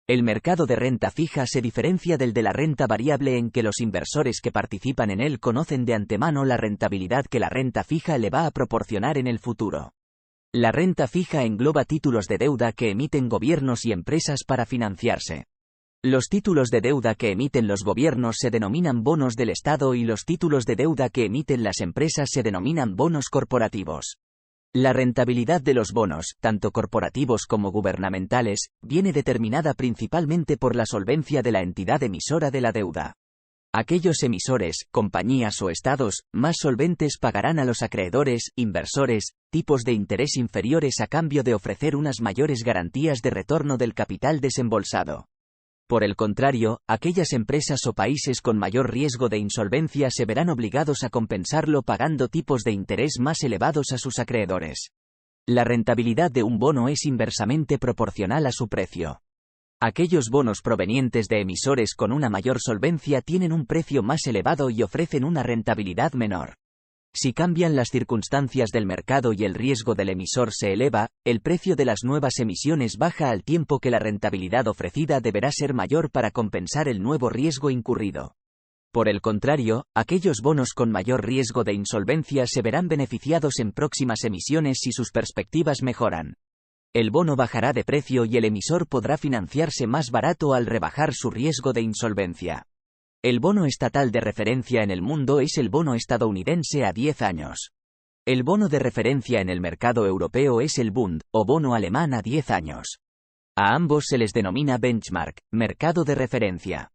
El mercado de renta fija se diferencia del de la renta variable en que los inversores que participan en él conocen de antemano la rentabilidad que la renta fija le va a proporcionar en el futuro. La renta fija engloba títulos de deuda que emiten gobiernos y empresas para financiarse. Los títulos de deuda que emiten los gobiernos se denominan bonos del Estado y los títulos de deuda que emiten las empresas se denominan bonos corporativos. La rentabilidad de los bonos, tanto corporativos como gubernamentales, viene determinada principalmente por la solvencia de la entidad emisora de la deuda. Aquellos emisores, compañías o estados, más solventes pagarán a los acreedores, inversores, tipos de interés inferiores a cambio de ofrecer unas mayores garantías de retorno del capital desembolsado. Por el contrario, aquellas empresas o países con mayor riesgo de insolvencia se verán obligados a compensarlo pagando tipos de interés más elevados a sus acreedores. La rentabilidad de un bono es inversamente proporcional a su precio. Aquellos bonos provenientes de emisores con una mayor solvencia tienen un precio más elevado y ofrecen una rentabilidad menor. Si cambian las circunstancias del mercado y el riesgo del emisor se eleva, el precio de las nuevas emisiones baja al tiempo que la rentabilidad ofrecida deberá ser mayor para compensar el nuevo riesgo incurrido. Por el contrario, aquellos bonos con mayor riesgo de insolvencia se verán beneficiados en próximas emisiones si sus perspectivas mejoran. El bono bajará de precio y el emisor podrá financiarse más barato al rebajar su riesgo de insolvencia. El bono estatal de referencia en el mundo es el bono estadounidense a 10 años. El bono de referencia en el mercado europeo es el Bund, o bono alemán a 10 años. A ambos se les denomina benchmark, mercado de referencia.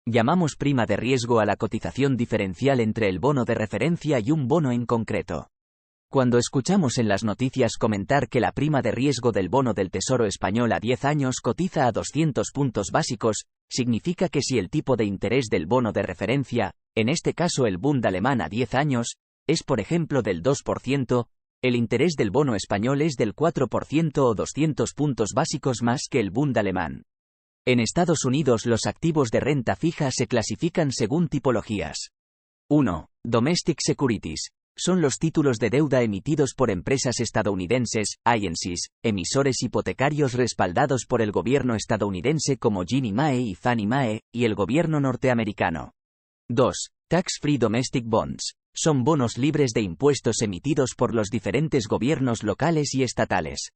Llamamos prima de riesgo a la cotización diferencial entre el bono de referencia y un bono en concreto. Cuando escuchamos en las noticias comentar que la prima de riesgo del bono del Tesoro español a 10 años cotiza a 200 puntos básicos, significa que si el tipo de interés del bono de referencia, en este caso el Bund alemán a 10 años, es por ejemplo del 2%, el interés del bono español es del 4% o 200 puntos básicos más que el Bund alemán. En Estados Unidos los activos de renta fija se clasifican según tipologías. 1. Domestic Securities. Son los títulos de deuda emitidos por empresas estadounidenses, agencies, emisores hipotecarios respaldados por el gobierno estadounidense como Ginnie Mae y Fannie Mae, y el gobierno norteamericano. 2. Tax-free domestic bonds. Son bonos libres de impuestos emitidos por los diferentes gobiernos locales y estatales.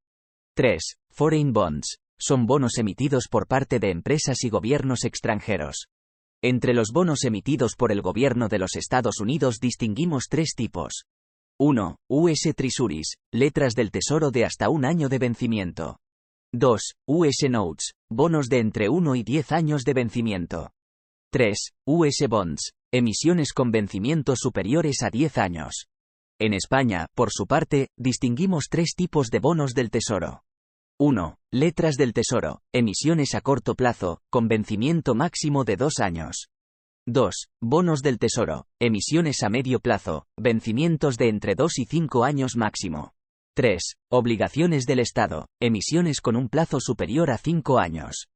3. Foreign bonds. Son bonos emitidos por parte de empresas y gobiernos extranjeros. Entre los bonos emitidos por el gobierno de los Estados Unidos distinguimos tres tipos. 1. US Treasuries, letras del tesoro de hasta un año de vencimiento. 2. US Notes, bonos de entre 1 y 10 años de vencimiento. 3. US Bonds, emisiones con vencimientos superiores a 10 años. En España, por su parte, distinguimos tres tipos de bonos del tesoro. 1. Letras del tesoro, emisiones a corto plazo, con vencimiento máximo de 2 años. 2. Bonos del tesoro, emisiones a medio plazo, vencimientos de entre 2 y 5 años máximo. 3. Obligaciones del Estado, emisiones con un plazo superior a 5 años.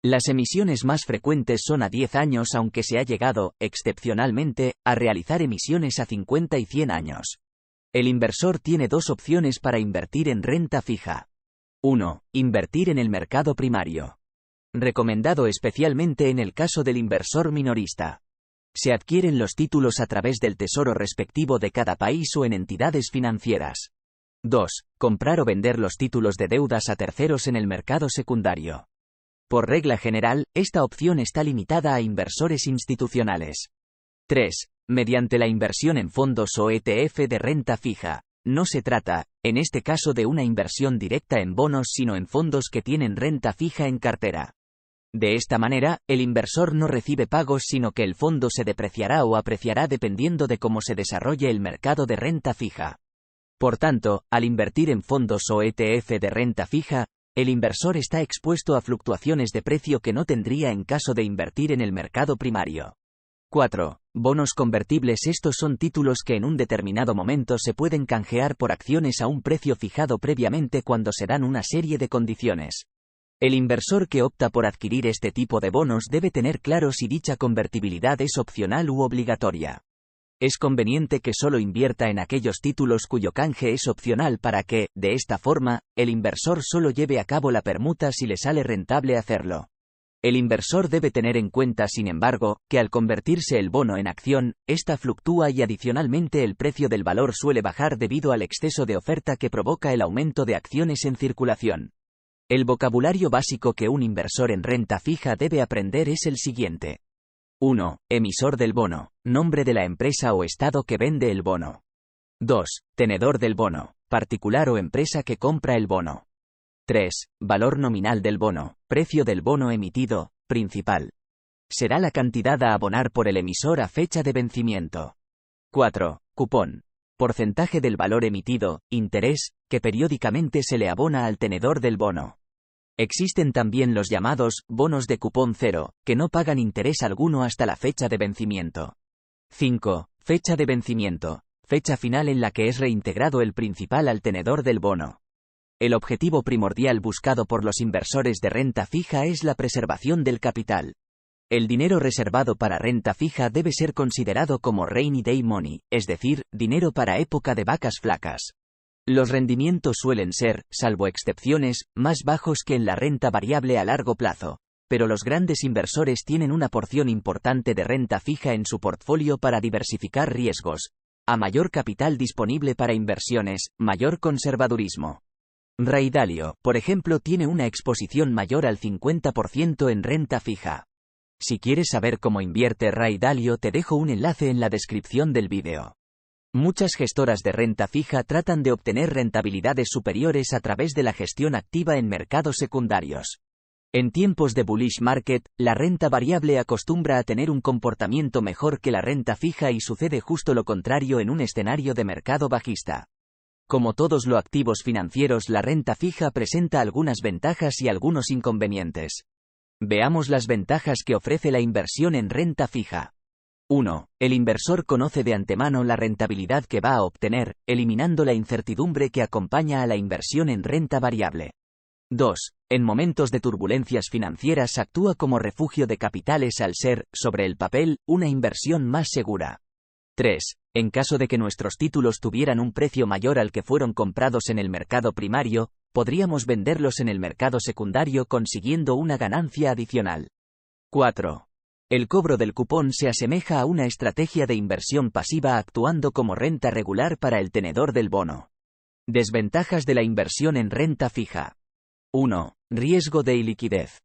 Las emisiones más frecuentes son a 10 años aunque se ha llegado, excepcionalmente, a realizar emisiones a 50 y 100 años. El inversor tiene dos opciones para invertir en renta fija. 1. Invertir en el mercado primario. Recomendado especialmente en el caso del inversor minorista. Se adquieren los títulos a través del tesoro respectivo de cada país o en entidades financieras. 2. Comprar o vender los títulos de deudas a terceros en el mercado secundario. Por regla general, esta opción está limitada a inversores institucionales. 3. Mediante la inversión en fondos o ETF de renta fija. No se trata, en este caso, de una inversión directa en bonos sino en fondos que tienen renta fija en cartera. De esta manera, el inversor no recibe pagos sino que el fondo se depreciará o apreciará dependiendo de cómo se desarrolle el mercado de renta fija. Por tanto, al invertir en fondos o ETF de renta fija, el inversor está expuesto a fluctuaciones de precio que no tendría en caso de invertir en el mercado primario. 4. Bonos convertibles. Estos son títulos que en un determinado momento se pueden canjear por acciones a un precio fijado previamente cuando se dan una serie de condiciones. El inversor que opta por adquirir este tipo de bonos debe tener claro si dicha convertibilidad es opcional u obligatoria. Es conveniente que solo invierta en aquellos títulos cuyo canje es opcional para que, de esta forma, el inversor solo lleve a cabo la permuta si le sale rentable hacerlo. El inversor debe tener en cuenta, sin embargo, que al convertirse el bono en acción, esta fluctúa y adicionalmente el precio del valor suele bajar debido al exceso de oferta que provoca el aumento de acciones en circulación. El vocabulario básico que un inversor en renta fija debe aprender es el siguiente. 1. Emisor del bono, nombre de la empresa o estado que vende el bono. 2. Tenedor del bono, particular o empresa que compra el bono. 3. Valor nominal del bono, precio del bono emitido, principal. Será la cantidad a abonar por el emisor a fecha de vencimiento. 4. Cupón. Porcentaje del valor emitido, interés, que periódicamente se le abona al tenedor del bono. Existen también los llamados bonos de cupón cero, que no pagan interés alguno hasta la fecha de vencimiento. 5. Fecha de vencimiento. Fecha final en la que es reintegrado el principal al tenedor del bono. El objetivo primordial buscado por los inversores de renta fija es la preservación del capital. El dinero reservado para renta fija debe ser considerado como rainy day money, es decir, dinero para época de vacas flacas. Los rendimientos suelen ser, salvo excepciones, más bajos que en la renta variable a largo plazo, pero los grandes inversores tienen una porción importante de renta fija en su portfolio para diversificar riesgos. A mayor capital disponible para inversiones, mayor conservadurismo. Ray Dalio, por ejemplo, tiene una exposición mayor al 50% en renta fija. Si quieres saber cómo invierte Ray Dalio, te dejo un enlace en la descripción del vídeo. Muchas gestoras de renta fija tratan de obtener rentabilidades superiores a través de la gestión activa en mercados secundarios. En tiempos de bullish market, la renta variable acostumbra a tener un comportamiento mejor que la renta fija y sucede justo lo contrario en un escenario de mercado bajista. Como todos los activos financieros, la renta fija presenta algunas ventajas y algunos inconvenientes. Veamos las ventajas que ofrece la inversión en renta fija. 1. El inversor conoce de antemano la rentabilidad que va a obtener, eliminando la incertidumbre que acompaña a la inversión en renta variable. 2. En momentos de turbulencias financieras actúa como refugio de capitales al ser, sobre el papel, una inversión más segura. 3. En caso de que nuestros títulos tuvieran un precio mayor al que fueron comprados en el mercado primario, podríamos venderlos en el mercado secundario consiguiendo una ganancia adicional. 4. El cobro del cupón se asemeja a una estrategia de inversión pasiva actuando como renta regular para el tenedor del bono. Desventajas de la inversión en renta fija. 1. Riesgo de iliquidez.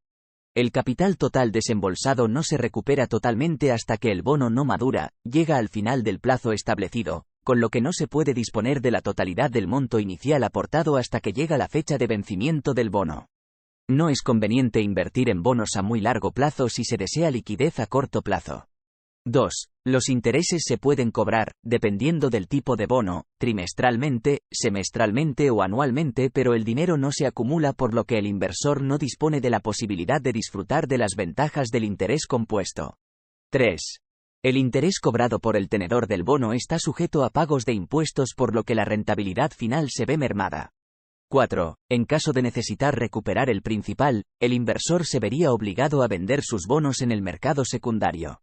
El capital total desembolsado no se recupera totalmente hasta que el bono no madura, llega al final del plazo establecido, con lo que no se puede disponer de la totalidad del monto inicial aportado hasta que llega la fecha de vencimiento del bono. No es conveniente invertir en bonos a muy largo plazo si se desea liquidez a corto plazo. 2. Los intereses se pueden cobrar, dependiendo del tipo de bono, trimestralmente, semestralmente o anualmente, pero el dinero no se acumula, por lo que el inversor no dispone de la posibilidad de disfrutar de las ventajas del interés compuesto. 3. El interés cobrado por el tenedor del bono está sujeto a pagos de impuestos, por lo que la rentabilidad final se ve mermada. 4. En caso de necesitar recuperar el principal, el inversor se vería obligado a vender sus bonos en el mercado secundario.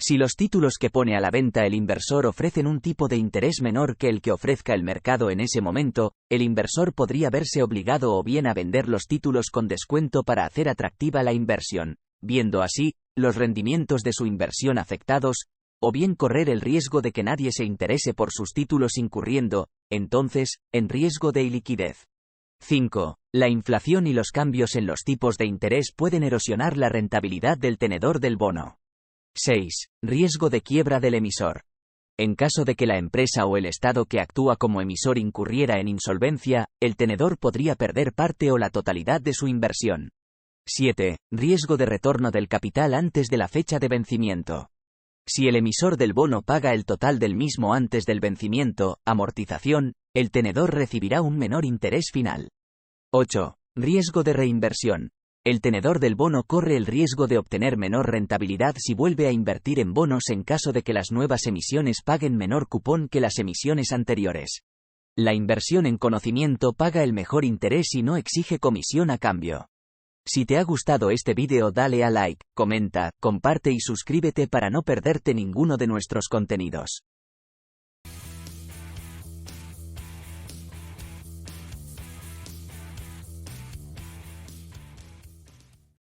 Si los títulos que pone a la venta el inversor ofrecen un tipo de interés menor que el que ofrezca el mercado en ese momento, el inversor podría verse obligado o bien a vender los títulos con descuento para hacer atractiva la inversión, viendo así los rendimientos de su inversión afectados, o bien correr el riesgo de que nadie se interese por sus títulos incurriendo, entonces, en riesgo de iliquidez. 5. La inflación y los cambios en los tipos de interés pueden erosionar la rentabilidad del tenedor del bono. 6. Riesgo de quiebra del emisor. En caso de que la empresa o el Estado que actúa como emisor incurriera en insolvencia, el tenedor podría perder parte o la totalidad de su inversión. 7. Riesgo de retorno del capital antes de la fecha de vencimiento. Si el emisor del bono paga el total del mismo antes del vencimiento, amortización, el tenedor recibirá un menor interés final. 8. Riesgo de reinversión. El tenedor del bono corre el riesgo de obtener menor rentabilidad si vuelve a invertir en bonos en caso de que las nuevas emisiones paguen menor cupón que las emisiones anteriores. La inversión en conocimiento paga el mejor interés y no exige comisión a cambio. Si te ha gustado este vídeo, dale a like, comenta, comparte y suscríbete para no perderte ninguno de nuestros contenidos.